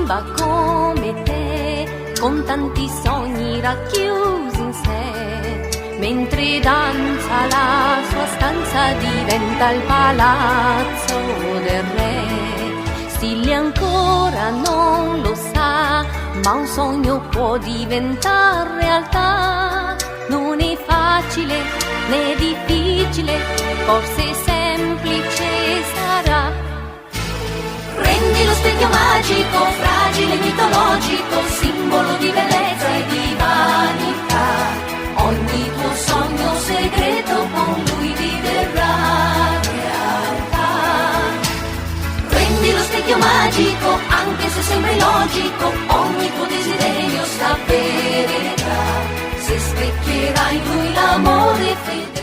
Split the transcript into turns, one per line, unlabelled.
bimba come te, con tanti sogni racchiusi in sé. Mentre danza la sua stanza diventa il palazzo del re. Stille ancora non lo sa, ma un sogno può diventare realtà. Non è facile né difficile, forse semplice sarà. Prendi lo specchio magico, fragile, mitologico, simbolo di bellezza e di vanità. Ogni tuo sogno segreto con lui diverrà realtà. Prendi lo specchio magico, anche se sembra illogico, ogni tuo desiderio s'avvererà. Se specchierai in lui l'amore fedele.